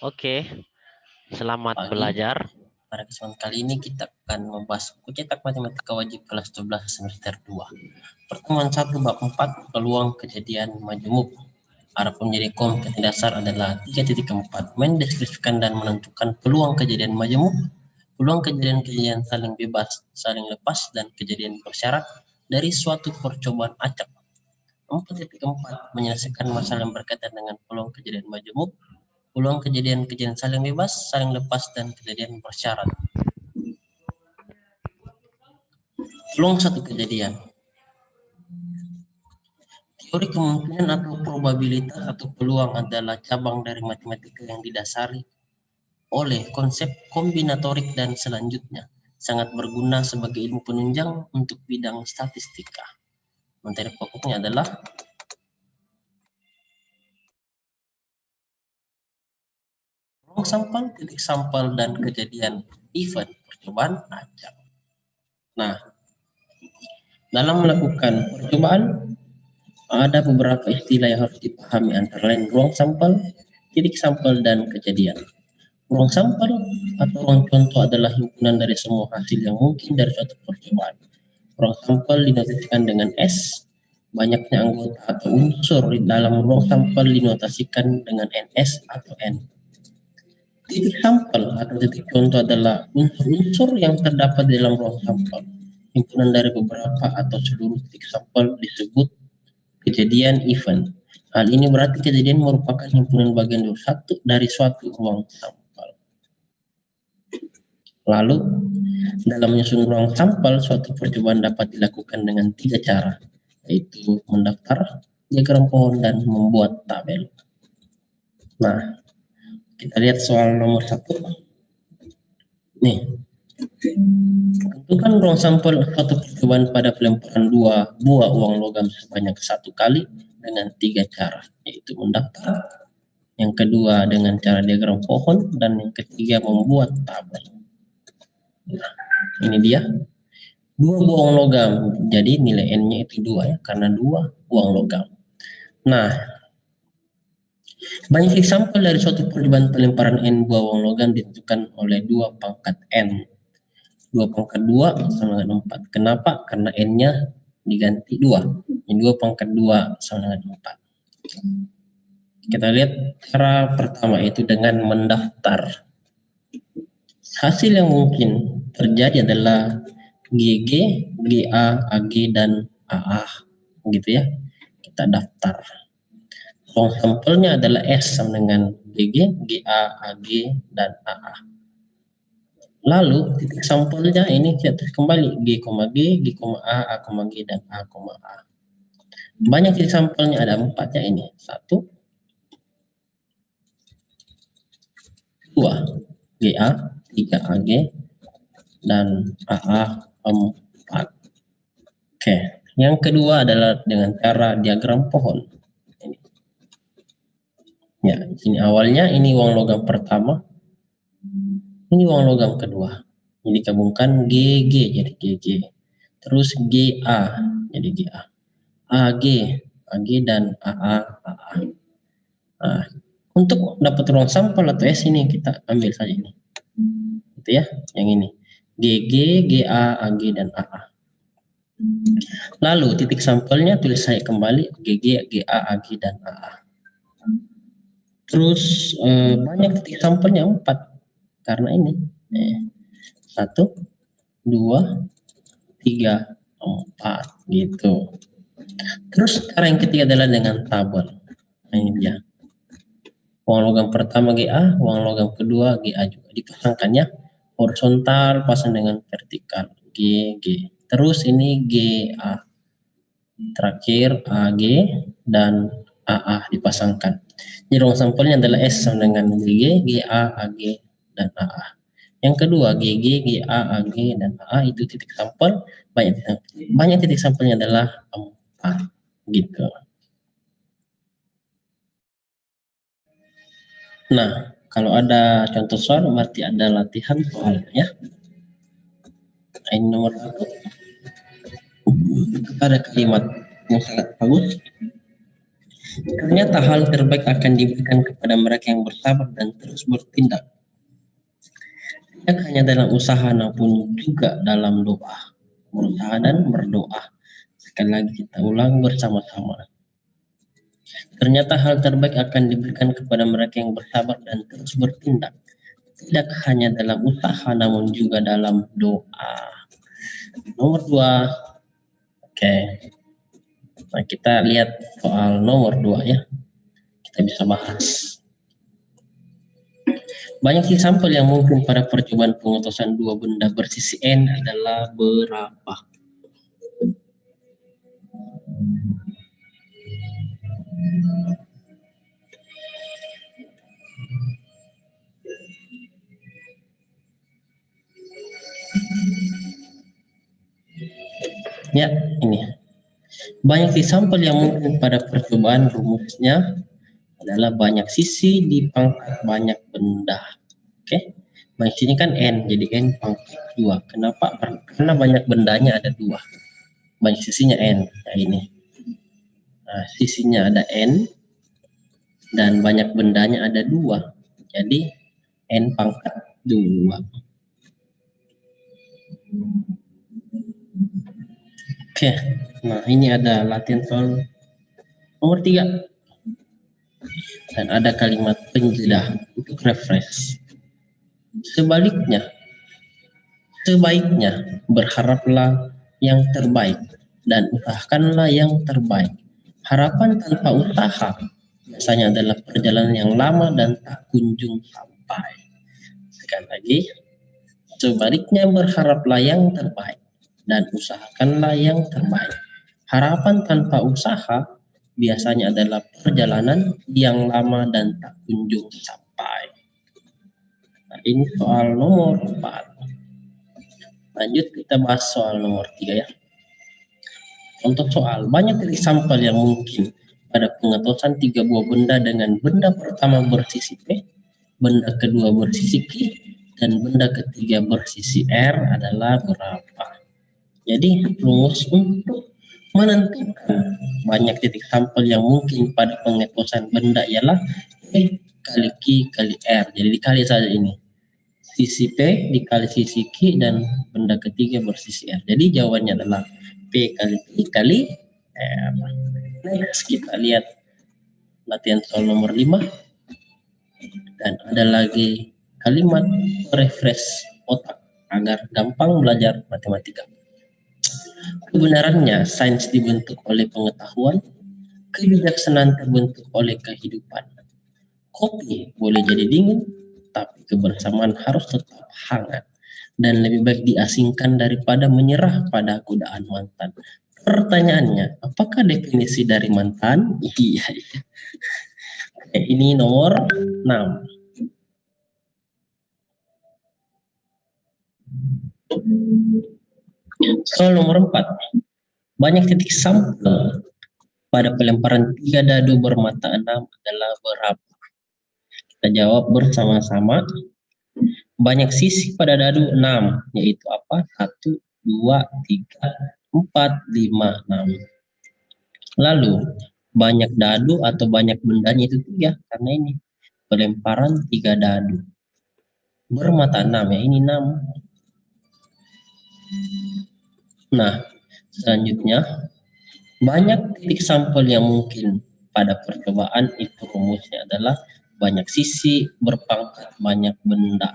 Oke, selamat Pagi. belajar. Pada kesempatan kali ini kita akan membahas buku cetak matematika wajib kelas 12 semester 2. Pertemuan 1 bab 4 peluang kejadian majemuk. Araf menjadi kompetensi dasar adalah 3.4 mendeskripsikan dan menentukan peluang kejadian majemuk, peluang kejadian-kejadian saling bebas, saling lepas, dan kejadian bersyarat dari suatu percobaan acak. 4.4 menyelesaikan masalah yang berkaitan dengan peluang kejadian majemuk, peluang kejadian-kejadian saling bebas, saling lepas, dan kejadian bersyarat. Peluang satu kejadian. Teori kemungkinan atau probabilitas atau peluang adalah cabang dari matematika yang didasari oleh konsep kombinatorik dan selanjutnya sangat berguna sebagai ilmu penunjang untuk bidang statistika. Materi pokoknya adalah ruang sampel, titik sampel, dan kejadian event percobaan acak. Nah, dalam melakukan percobaan ada beberapa istilah yang harus dipahami antara lain ruang sampel, titik sampel, dan kejadian. Ruang sampel atau ruang contoh adalah himpunan dari semua hasil yang mungkin dari suatu percobaan. Ruang sampel dinotasikan dengan S. Banyaknya anggota atau unsur di dalam ruang sampel dinotasikan dengan NS atau N. Titik sampel atau titik contoh adalah unsur-unsur yang terdapat di dalam ruang sampel. Himpunan dari beberapa atau seluruh titik sampel disebut kejadian event. Hal ini berarti kejadian merupakan himpunan bagian dari suatu ruang sampel. Lalu, dalam menyusun ruang sampel, suatu percobaan dapat dilakukan dengan 3 cara, yaitu mendaftar, diagram pohon, dan membuat tabel. Nah, kita lihat soal nomor 1. Nih, tentukan ruang sampel suatu percobaan pada pelemparan 2 buah uang logam sebanyak 1 kali dengan 3 cara, yaitu mendaftar, yang kedua dengan cara diagram pohon, dan yang ketiga membuat tabel. Nah, ini dia 2 buah uang logam, jadi nilai N-nya itu 2 ya, karena 2 uang logam. Nah, banyak sampel dari suatu percobaan pelemparan N buah uang logam ditentukan oleh 2 pangkat N. 2 pangkat 2 sama dengan 4. Kenapa? Karena N-nya diganti 2. Yang 2 pangkat 2 sama dengan 4. Kita lihat cara pertama itu dengan mendaftar. Hasil yang mungkin terjadi adalah GG, GA, AG, dan AA. Gitu ya. Kita daftar. Ruang sampelnya adalah S sama dengan GG, GA, AG, dan AA. Lalu titik sampelnya ini kita tulis kembali G, G, A, G, dan A, A. Banyak titik sampelnya, ada 4 ya ini. 1, 2, GA, 3 AG, dan AA 4. Oke, yang kedua adalah dengan cara diagram pohon. Ini. Ya, ini awalnya ini uang logam pertama. Ini uang logam kedua. Jadi gabungkan GG jadi GG. Terus GA jadi GA. AG, AG, dan AA, AA. Nah, untuk dapat ruang sampel atau S ini kita ambil saja ini. Gitu ya, yang ini. GG, GA, AG, dan AA. Lalu titik sampelnya tulis saya kembali GG, GA, AG, dan AA. Terus banyak titik sampelnya 4 karena ini 1, 2, 3, 4 gitu. Terus cara yang ketiga adalah dengan tabel. Nah, ini dia. Uang logam pertama GA, uang logam kedua GA juga dipasangkannya horizontal pasang dengan vertikal GG. Terus ini GA. Terakhir AG dan AA dipasangkan. Jadi ruang sampelnya adalah S sama dengan GG, GA, AG, dan AA. Yang kedua GG, GA, AG, dan AA itu titik sampel, banyak titik sampelnya adalah 4 gitu. Nah, kalau ada contoh soal berarti ada latihan soal ya. Ini nomor 1. Ada kalimat yang sangat bagus. Ternyata hal terbaik akan diberikan kepada mereka yang bersabar dan terus bertindak. Tidak hanya dalam usaha namun juga dalam doa. Berusaha dan berdoa. Sekali lagi kita ulang bersama-sama. Ternyata hal terbaik akan diberikan kepada mereka yang bersabar dan terus bertindak. Tidak hanya dalam usaha namun juga dalam doa. Nomor 2. Oke. Nah, kita lihat soal nomor 2 ya. Kita bisa bahas. Banyak sampel yang mungkin pada percobaan pengutusan dua benda bersisi N adalah berapa? Ya, ini. Banyak sampel yang mungkin pada percobaan rumusnya adalah banyak sisi di pangkat banyak benda. Oke. Banyak sini kan N, jadi N pangkat 2. Kenapa? Karena banyak bendanya ada 2. Banyak sisinya N. Nah, ini. Nah, sisinya ada N dan banyak bendanya ada 2. Jadi N pangkat 2. Oke, nah ini ada latihan soal nomor 3. Dan ada kalimat penjeda untuk refresh. Sebaliknya, berharaplah yang terbaik dan usahakanlah yang terbaik. Harapan tanpa usaha biasanya adalah perjalanan yang lama dan tak kunjung sampai. Sekali lagi, sebaliknya berharaplah yang terbaik dan usahakanlah yang terbaik. Harapan tanpa usaha biasanya adalah perjalanan yang lama dan tak kunjung sampai. Nah, ini soal nomor 4. Lanjut kita bahas soal nomor 3 ya. Untuk soal, banyak sampel yang mungkin pada pengetosan 3 buah benda dengan benda pertama bersisi P, benda kedua bersisi Q, dan benda ketiga bersisi R adalah berapa? Jadi rumus untuk menentukan banyak titik sampel yang mungkin pada pengetosan benda ialah P kali Q kali R. Jadi dikali saja ini. Sisi P dikali sisi Q dan benda ketiga bersisi R. Jadi jawabannya adalah P kali Q kali R. Next kita lihat latihan soal nomor 5. Dan ada lagi kalimat refresh otak agar gampang belajar matematika. Kebenarannya sains dibentuk oleh pengetahuan, kebijaksanaan terbentuk oleh kehidupan. Kopi boleh jadi dingin, tapi kebersamaan harus tetap hangat. Dan lebih baik diasingkan daripada menyerah pada godaan mantan. Pertanyaannya, apakah definisi dari mantan? Iya. Oke, ini nomor 6. Soal nomor 4. Banyak titik sampel pada pelemparan 3 dadu bermata 6 adalah berapa? Kita jawab bersama-sama. Banyak sisi pada dadu 6, yaitu apa? 1, 2, 3, 4, 5, 6. Lalu, banyak dadu atau banyak bendanya itu 3, karena ini pelemparan 3 dadu. Bermata 6, ya ini 6. Nah, selanjutnya, banyak titik sampel yang mungkin pada percobaan itu rumusnya adalah banyak sisi berpangkat banyak benda.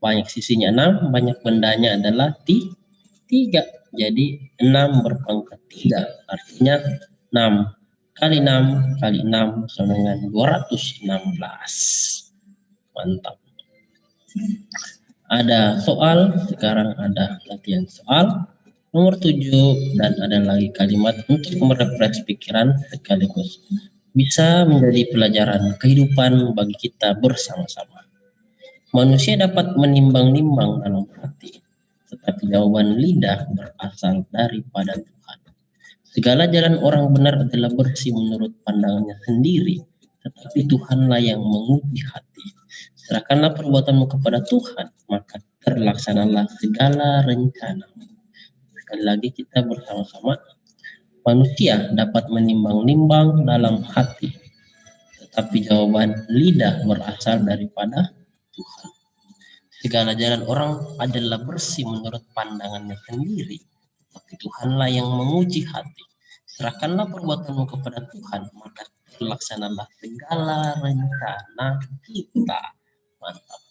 Banyak sisinya 6, banyak bendanya adalah 3. Jadi 6 berpangkat 3, artinya 6 kali 6 kali 6 sama dengan 216. Mantap. Ada soal, sekarang ada latihan soal. Nomor 7 dan ada lagi kalimat untuk merefresh pikiran sekaligus bisa menjadi pelajaran kehidupan bagi kita bersama-sama. Manusia dapat menimbang-nimbang dalam hati, tetapi jawaban lidah berasal daripada Tuhan. Segala jalan orang benar adalah bersih menurut pandangannya sendiri, tetapi Tuhanlah yang menguji hati. Serahkanlah perbuatanmu kepada Tuhan, maka terlaksanalah segala rencanamu. Sekali lagi kita bersama-sama. Manusia dapat menimbang-nimbang dalam hati, tetapi jawaban lidah berasal daripada Tuhan. Segala jalan orang adalah bersih menurut pandangannya sendiri, tapi Tuhanlah yang menguji hati. Serahkanlah perbuatanmu kepada Tuhan, maka terlaksanalah segala rencana kita. Mantap.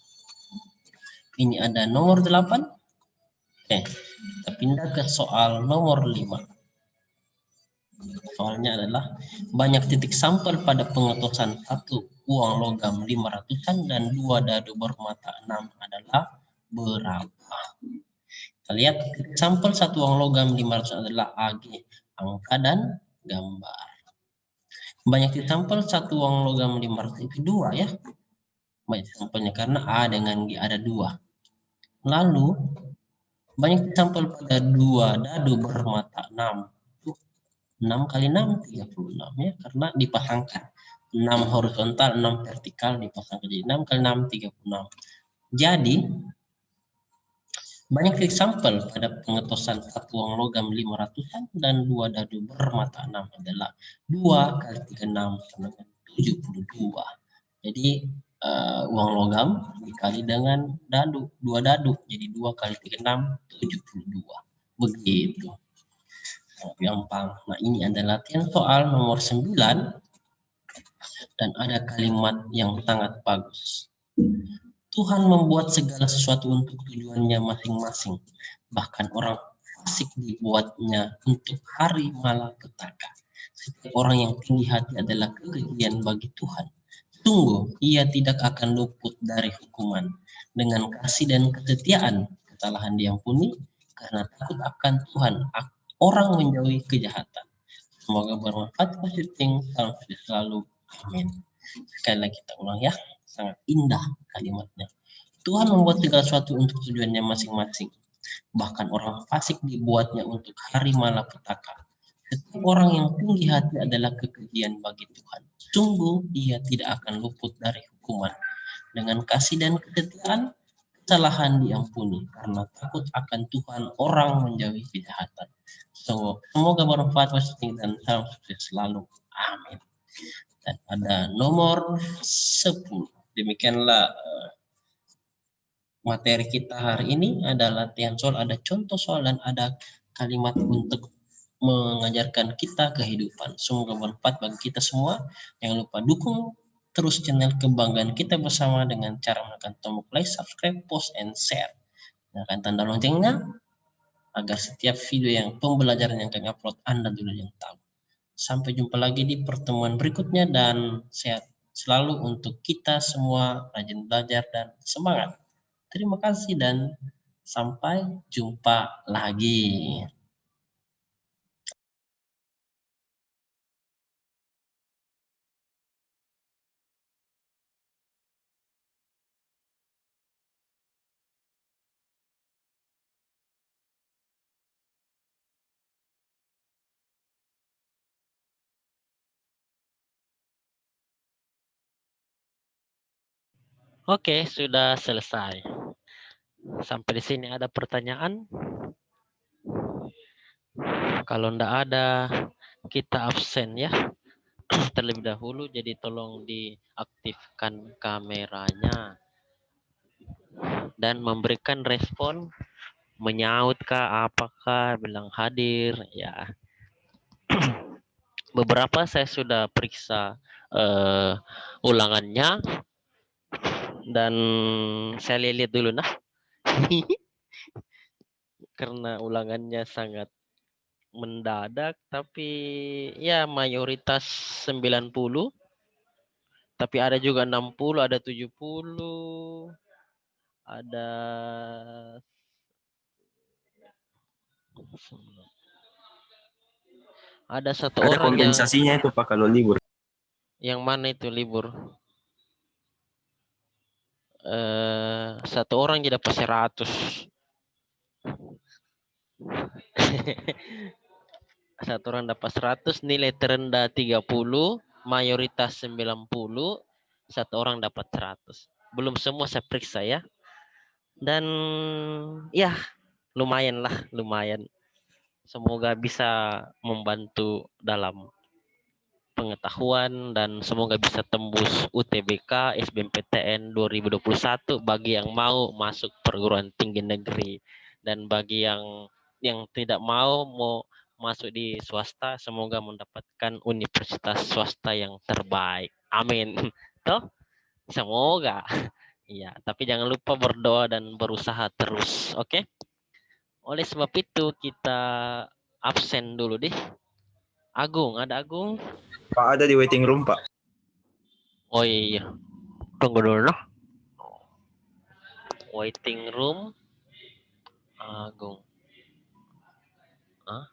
Ini ada nomor 8. Oke, kita pindah ke soal nomor 5. Soalnya adalah banyak titik sampel pada pengetosan 1 uang logam 500-an dan 2 dadu bermata 6 adalah berapa? Kita lihat titik sampel 1 uang logam 500 adalah AG, angka dan gambar. Banyak titik sampel 1 uang logam 500 itu 2 ya. Banyak titik sampelnya karena A dengan G ada 2. Lalu banyak titik sampel pada 2 dadu bermata 6. 6 kali 6, 36 ya, karena dipasangkan. 6 horizontal, 6 vertikal dipasangkan. Jadi 6 kali 6, 36. Jadi, banyak titik sampel pada pengetosan 1 uang logam 500-an dan 2 dadu bermata 6 adalah 2 kali 36 sama dengan 72. Jadi, uang logam dikali dengan dadu, 2 dadu. Jadi 2 kali 36, 72. Begitu. Gampang. Nah, ini adalah latihan soal nomor 9 dan ada kalimat yang sangat bagus. Tuhan membuat segala sesuatu untuk tujuannya masing-masing. Bahkan orang fasik dibuatnya untuk hari malapetaka. Setiap orang yang tinggi hati adalah kekejian bagi Tuhan. Sungguh, ia tidak akan luput dari hukuman. Dengan kasih dan kesetiaan, kesalahan diampuni, karena takut akan Tuhan, orang menjauhi kejahatan. Semoga bermanfaat positif. Salam sukses selalu. Amin. Sekali lagi kita ulang ya. Sangat indah kalimatnya. Tuhan membuat segala sesuatu untuk tujuannya masing-masing. Bahkan orang fasik dibuatnya untuk hari malapetaka. Setiap orang yang tinggi hati adalah kekejian bagi Tuhan. Sungguh ia tidak akan luput dari hukuman. Dengan kasih dan kesetiaan, kesalahan diampuni. Karena takut akan Tuhan, orang menjauhi kejahatan. Semoga bermanfaat positif dan salam sukses selalu. Amin. Dan ada nomor 10. Demikianlah materi kita hari ini. Ada latihan soal, ada contoh soal, dan ada kalimat untuk mengajarkan kita kehidupan. Semoga bermanfaat bagi kita semua. Jangan lupa dukung terus channel Kebanggaan Kita Bersama dengan cara menekan tombol like, subscribe, post, and share. Tekan tanda loncengnya agar setiap video yang pembelajaran yang kami upload Anda dulu yang tahu. Sampai jumpa lagi di pertemuan berikutnya dan sehat selalu untuk kita semua, rajin belajar dan semangat. Terima kasih dan sampai jumpa lagi. Oke, sudah selesai. Sampai di sini ada pertanyaan? Kalau enggak ada, kita absen ya. Terlebih dahulu, jadi tolong diaktifkan kameranya dan memberikan respon, menyautkah, apakah, bilang hadir ya. Beberapa saya sudah periksa ulangannya dan saya lihat dulu nah. Karena ulangannya sangat mendadak, tapi ya mayoritas 90, tapi ada juga 60, ada 70, ada satu Ada orang yang kompensasinya itu Pak kalau libur. mana itu libur. Satu orang jadi dapat 100. Satu orang dapat 100, nilai terendah 30, mayoritas 90, satu orang dapat 100. Belum semua saya periksa ya. Dan ya lumayan lah, lumayan. Semoga bisa membantu dalam pengetahuan dan semoga bisa tembus UTBK SBMPTN 2021 bagi yang mau masuk perguruan tinggi negeri, dan bagi yang tidak mau masuk di swasta semoga mendapatkan universitas swasta yang terbaik. Amin. Toh, semoga. Iya, tapi jangan lupa berdoa dan berusaha terus. Oke? Oleh sebab itu kita absen dulu deh. Agung, ada Agung? Pak ada di waiting room, Pak. Oh iya, tunggu dulu. Waiting room, Agung. Hah?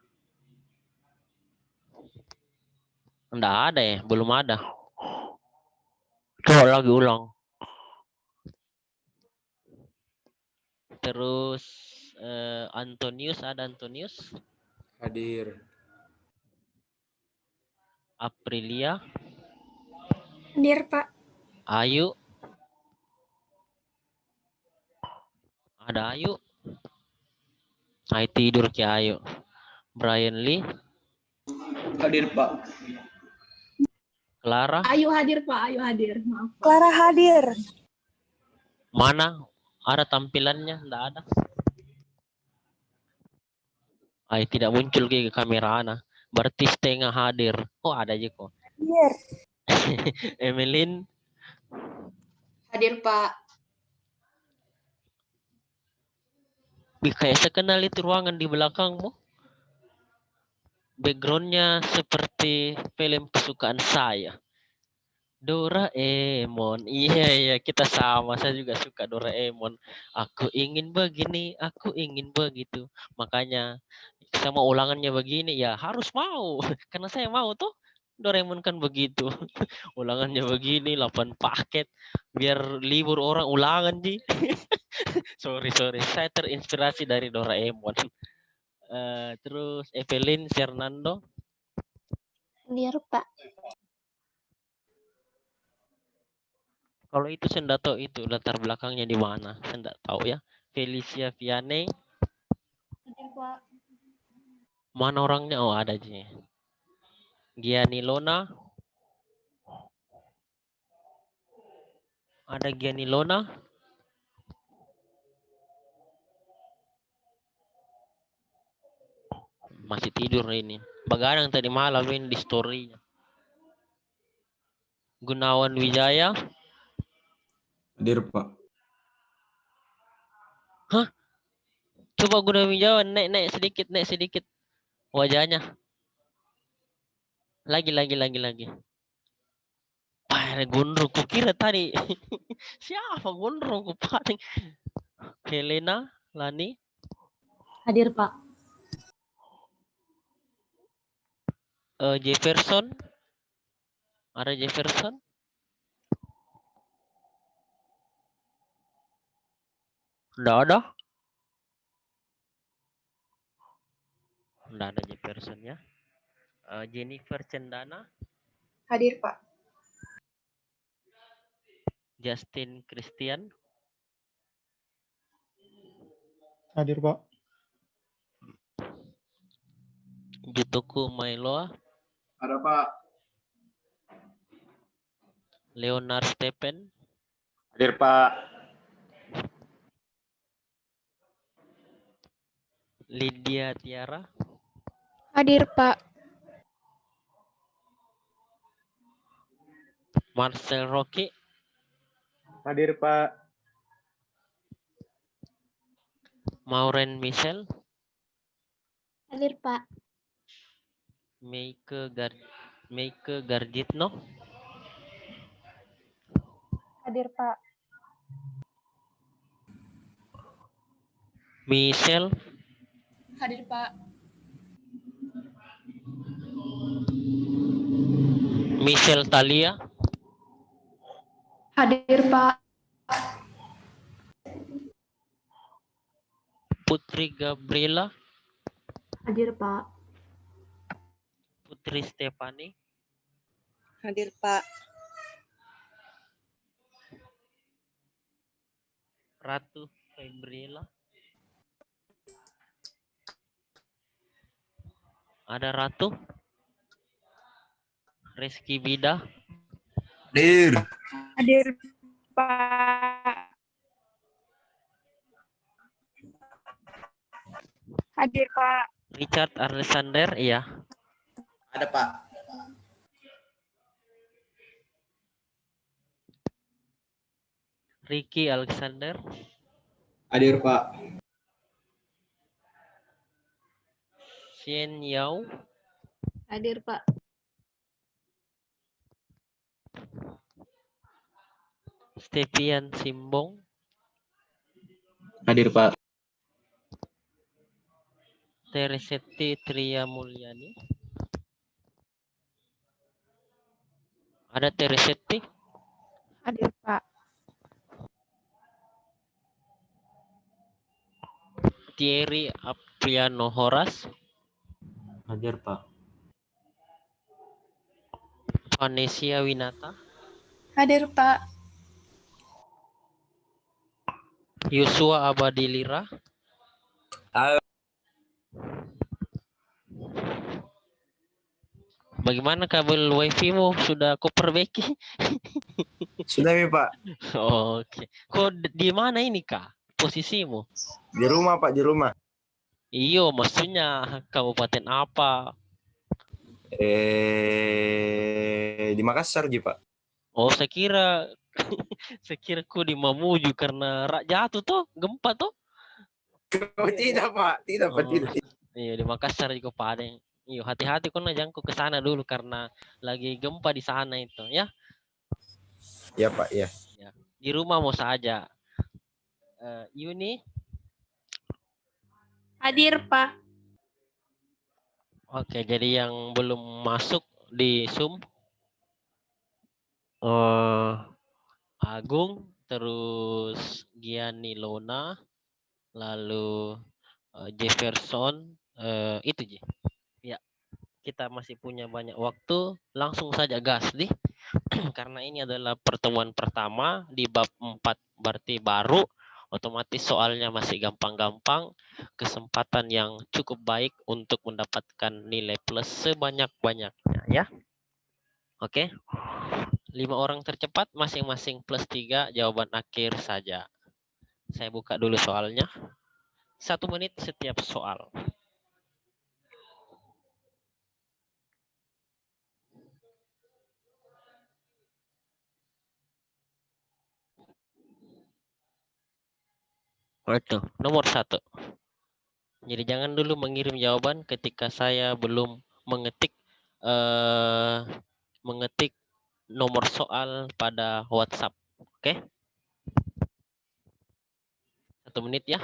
Nggak ada ya, belum ada. Coba lagi ulang. Terus Antonius, ada Antonius? Hadir. Aprilia, Hadir, Pak. Ayu, ada Ayu? Ay, tidur ke Ayu. Brian Lee, Hadir, Pak. Clara, Ayu hadir, Pak. Ayu hadir. Maaf. Clara hadir. mana? Ada tampilannya? Nggak ada. Ay, tidak muncul ke kamera Ana. Berarti setengah hadir. Oh, ada aja kok. Hadir. Emeline, Hadir, Pak. kayak saya kenal itu ruangan di belakangmu. Backgroundnya seperti film kesukaan saya. Doraemon. Iya, kita sama. Saya juga suka Doraemon. Aku ingin begini, aku ingin begitu. Makanya sama ulangannya begini, ya harus mau. Karena saya mau tuh. Doraemon kan begitu. Ulangannya begini, 8 paket. Biar libur orang ulangan, Ji. sorry. Saya terinspirasi dari Doraemon. Terus Evelyn, Fernando. Hadir, Pak. Kalau itu saya nggak tahu itu latar belakangnya di mana. Saya nggak tahu ya. Felicia Vianney. Hadir, Pak. Mana orangnya? Oh, ada aja. Giani Lona. Ada Giani Lona. Masih tidur ini. Begadang tadi malam ini di story-nya. Gunawan Wijaya. Hadir, Pak. Coba Gunawan Wijaya naik sedikit wajahnya. Lagi. Pak, gondrong. Kukira tadi. Siapa gondrong? Kupaling. Helena Lani. Hadir, Pak. Jefferson. Ada Jefferson? Nggak ada? Nggak ada Jefferson ya. Jennifer Cendana. Hadir, Pak. Justin Christian. Hadir, Pak. Jutoku Mailoa. Ada, Pak. Leonard Stephen. Hadir, Pak. Lydia Tiara. Hadir, Pak. Marcel Rocky. Hadir, Pak. Maureen Michel. Hadir, Pak. Meike Garjitno. Hadir, Pak. Michelle. Hadir, Pak. Michelle Talia. Hadir, Pak. Putri Gabriela. Hadir, Pak. Putri Stefani. Hadir, Pak. Ratu Febriela. Ada Ratu, Reski Bida, Hadir. Hadir Pak. Hadir Pak. Richard Alexander, iya. Ada Pak. Ricky Alexander, Hadir Pak. Xian Yao, Hadir Pak. Stepian Simbong, Hadir Pak. Tereseti Tria Mulyani. Ada Tereseti, Hadir Pak. Thierry Apriano Horas, Hadir Pak. Vanesia Winata, Hadir Pak. Yosua Abadilira. Halo. Bagaimana kabel wifi-mu? Sudah aku perbaiki? Sudah nih Pak. Oke. Kok di mana ini, Kak? Posisimu? Di rumah Pak, di rumah. Iyo, maksudnya kabupaten apa? Di Makassar Ji Pak. Oh, saya kira saya kira ku di Mamuju karena rak jatuh tuh, gempa tuh. Oh, tidak Pak, tidak Pak, Oh, tidak. iya di Makassar juga Padang. Iyo, hati-hati kau jangkau ke sana dulu karena lagi gempa di sana itu, ya. Ya Pak, ya. Di rumah mau saja. Yuni, Hadir Pak. oke, jadi yang belum masuk di Zoom, Agung, terus Gianni Lona, lalu Jefferson, itu Ji. Ya, kita masih punya banyak waktu, langsung saja gas nih. Karena ini adalah pertemuan pertama di bab 4, berarti baru, otomatis soalnya masih gampang-gampang, kesempatan yang cukup baik untuk mendapatkan nilai plus sebanyak-banyaknya ya. Oke. 5 orang tercepat masing-masing plus 3 jawaban akhir saja. Saya buka dulu soalnya. 1 menit setiap soal. Itu nomor 1. Jadi jangan dulu mengirim jawaban ketika saya belum mengetik mengetik nomor soal pada WhatsApp. Oke? 1 menit ya.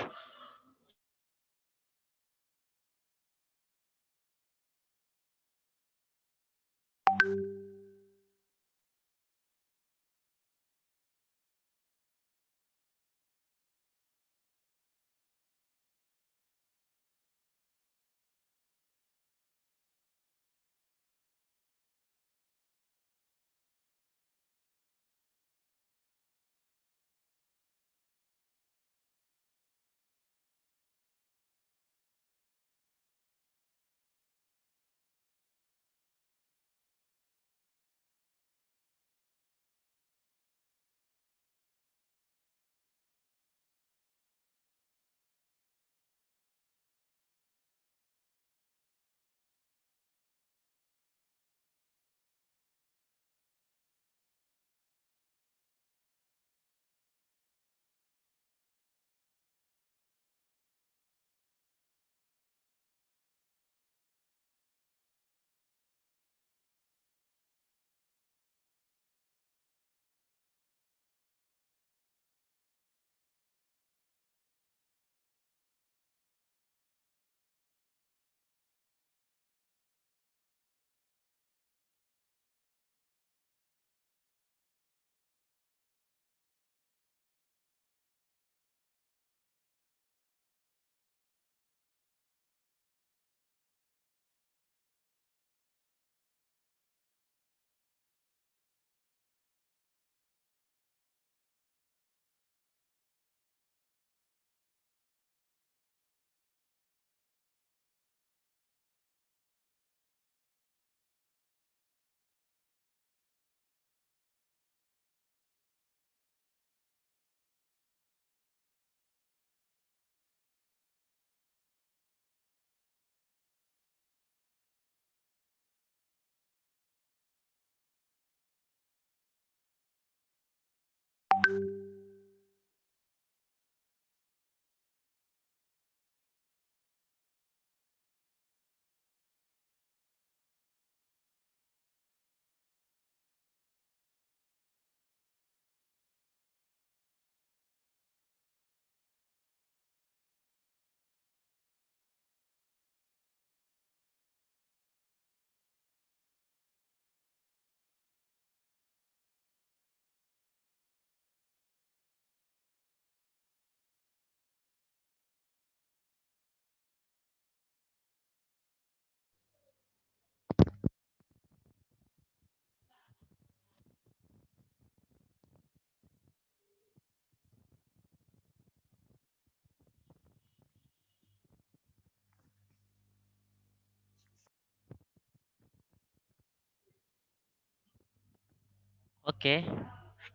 Oke,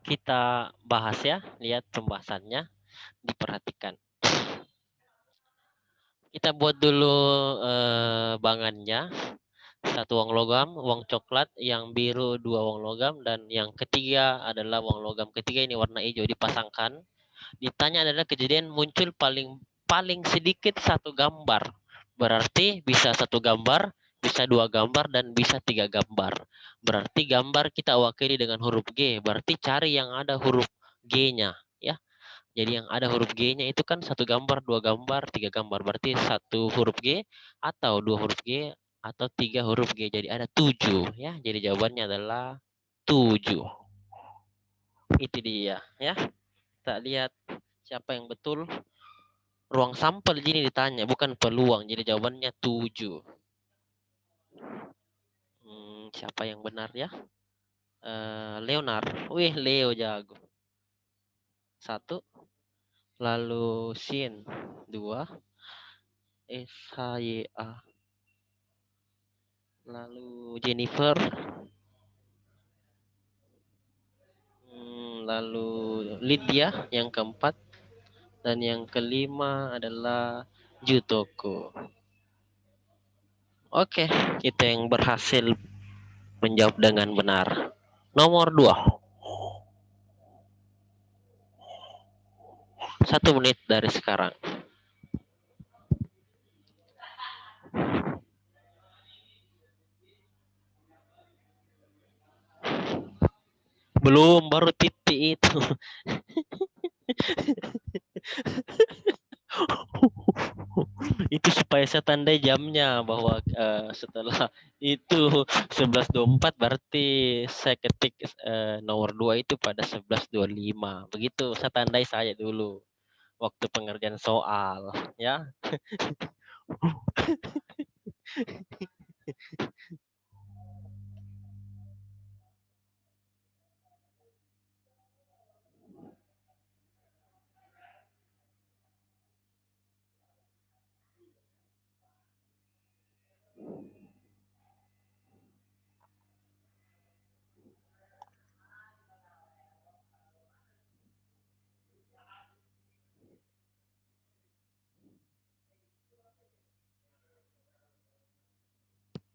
kita bahas ya. Lihat pembahasannya, diperhatikan. Kita buat dulu bangannya. Satu uang logam, uang coklat, yang biru dua uang logam, dan yang ketiga adalah uang logam ketiga ini warna hijau dipasangkan. Ditanya adalah kejadian muncul paling paling sedikit satu gambar. Berarti bisa satu gambar, bisa dua gambar, dan bisa tiga gambar. Berarti gambar kita wakili dengan huruf G. Berarti cari yang ada huruf G-nya, ya. Jadi yang ada huruf G-nya itu kan satu gambar, dua gambar, tiga gambar. Berarti satu huruf G atau dua huruf G atau tiga huruf G. Jadi ada 7 ya. Jadi jawabannya adalah 7. Itu dia ya. Kita lihat siapa yang betul. Ruang sampel jadi ditanya, bukan peluang. Jadi jawabannya 7. Siapa yang benar ya? Leonard. Wih, Leo jago. 1. Lalu Shin 2. SHYA. Lalu Jennifer. Lalu Lydia yang keempat. Dan yang kelima adalah Jutoko. Oke, kita yang berhasil menjawab dengan benar. Nomor 2. 1 menit dari sekarang. Belum, baru titik itu. Itu supaya saya tandai jamnya bahwa setelah itu 11.24 berarti saya ketik nomor 2 itu pada 11.25. Begitu saya tandai saya dulu waktu pengerjaan soal ya.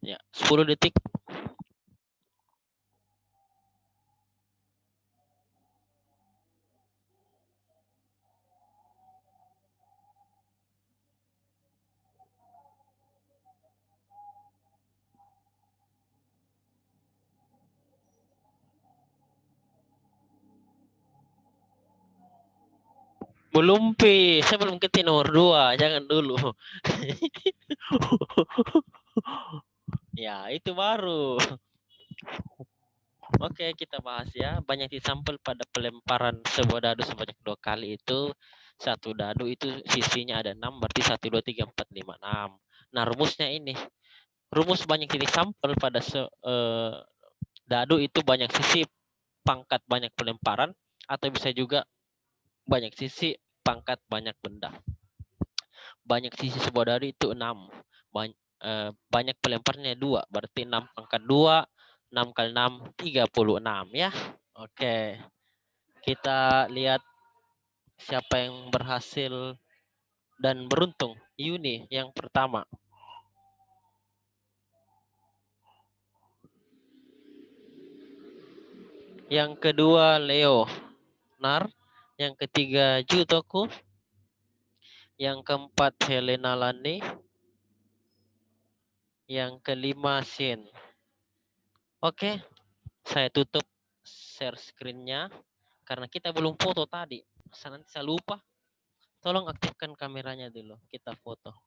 Ya, 10 detik. Belum Pi, saya belum ketik nomor 2, jangan dulu. Ya, itu baru. Oke, kita bahas ya. Banyak disampel pada pelemparan sebuah dadu sebanyak 2 kali itu. Satu dadu itu sisinya ada 6, berarti 1, 2, 3, 4, 5, 6. Nah, rumusnya ini. Rumus banyak disampel pada dadu itu banyak sisi pangkat banyak pelemparan, atau bisa juga banyak sisi pangkat banyak benda. Banyak sisi sebuah dadu itu 6. Banyak pelemparnya 2, berarti 6 pangkat 2, 6 kali 6, 36 ya. Oke, kita lihat siapa yang berhasil dan beruntung. Yuni yang pertama. Yang kedua Leo Nar. Yang ketiga Jutoku. Yang keempat Helena Lani. Yang kelima Shin. Oke, saya tutup share screen-nya karena kita belum foto tadi. Nanti saya lupa. Tolong aktifkan kameranya dulu. Kita foto.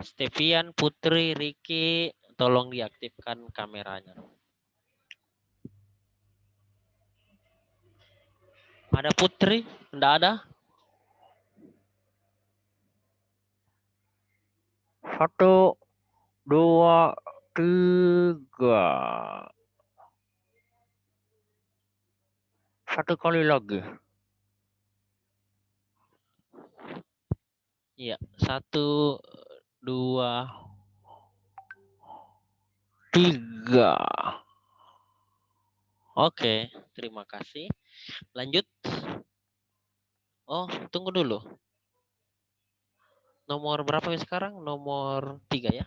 Stevian, Putri, Ricky, tolong diaktifkan kameranya. Ada Putri? Enggak ada? 1, 2, 3. 1 kali lagi. Iya, 1, 2, 3. Oke, terima kasih. Lanjut. Oh, tunggu dulu. Nomor berapa sekarang? Nomor 3 ya.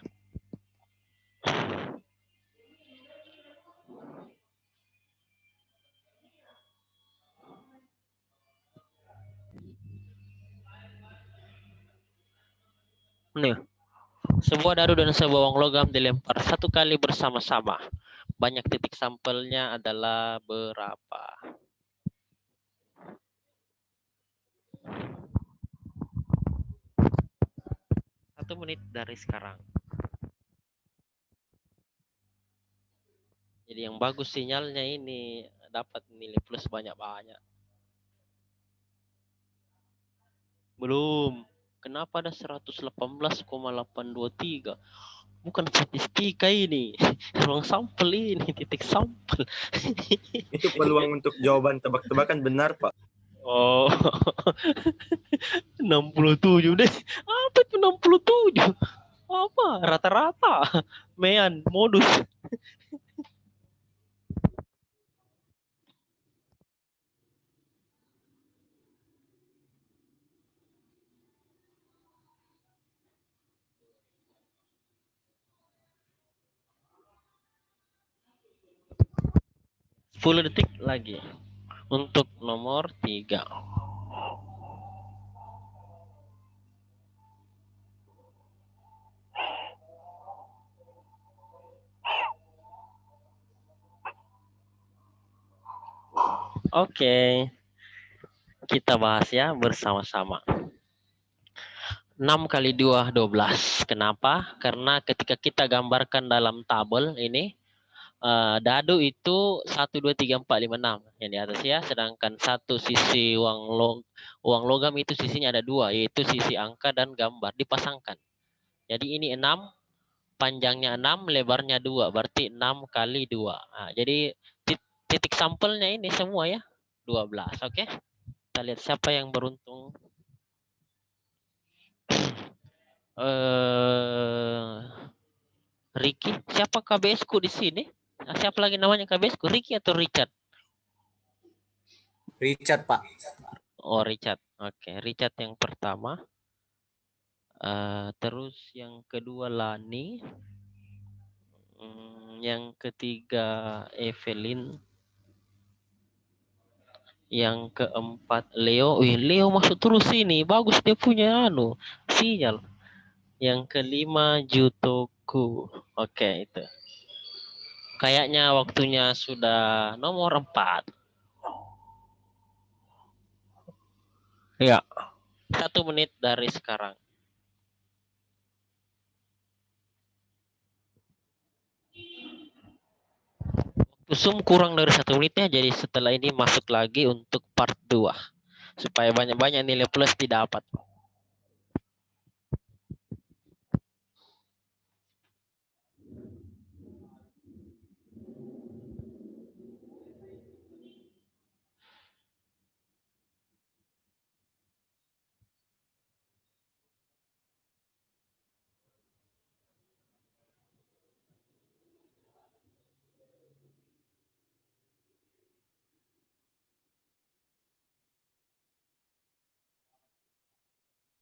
Nih, sebuah dadu dan sebuah uang logam dilempar satu kali bersama-sama. Banyak titik sampelnya adalah berapa? Satu menit dari sekarang. Jadi yang bagus sinyalnya ini dapat nilai plus banyak-banyak. Belum. Kenapa ada 118,823? Bukan statistika ini. Ruang sampel ini, titik sampel. Itu peluang untuk jawaban tebak-tebakan benar, Pak. Oh. 67 deh. Apa itu 67? Apa? Rata-rata. Mean, modus. Sepuluh detik lagi untuk nomor 3. Oke. Kita bahas ya bersama-sama. 6 kali 2, 12. Kenapa? Karena ketika kita gambarkan dalam tabel ini, dadu itu 1, 2, 3, 4, 5, 6 yang di atas ya. Sedangkan satu sisi uang logam itu sisinya ada 2, yaitu sisi angka dan gambar dipasangkan. Jadi ini 6, panjangnya 6, lebarnya 2, berarti 6 kali 2. Nah, jadi titik sampelnya ini semua ya, 12. Oke. Kita lihat siapa yang beruntung. Ricky, siapa KBS ku di sini? Siapa lagi namanya KBS ku? Ricky atau Richard? Richard, Pak. Oh, Richard. Oke, Richard yang pertama. Terus yang kedua Lani. Yang ketiga Evelyn. Yang keempat Leo. Wih, Leo masuk terus sini. Bagus dia punya sinyal. Yang kelima Jutoku. Oke, itu. Kayaknya waktunya sudah nomor 4. Ya. 1 menit dari sekarang. Zoom kurang dari 1 menitnya, jadi setelah ini masuk lagi untuk part 2. Supaya banyak-banyak nilai plus didapat.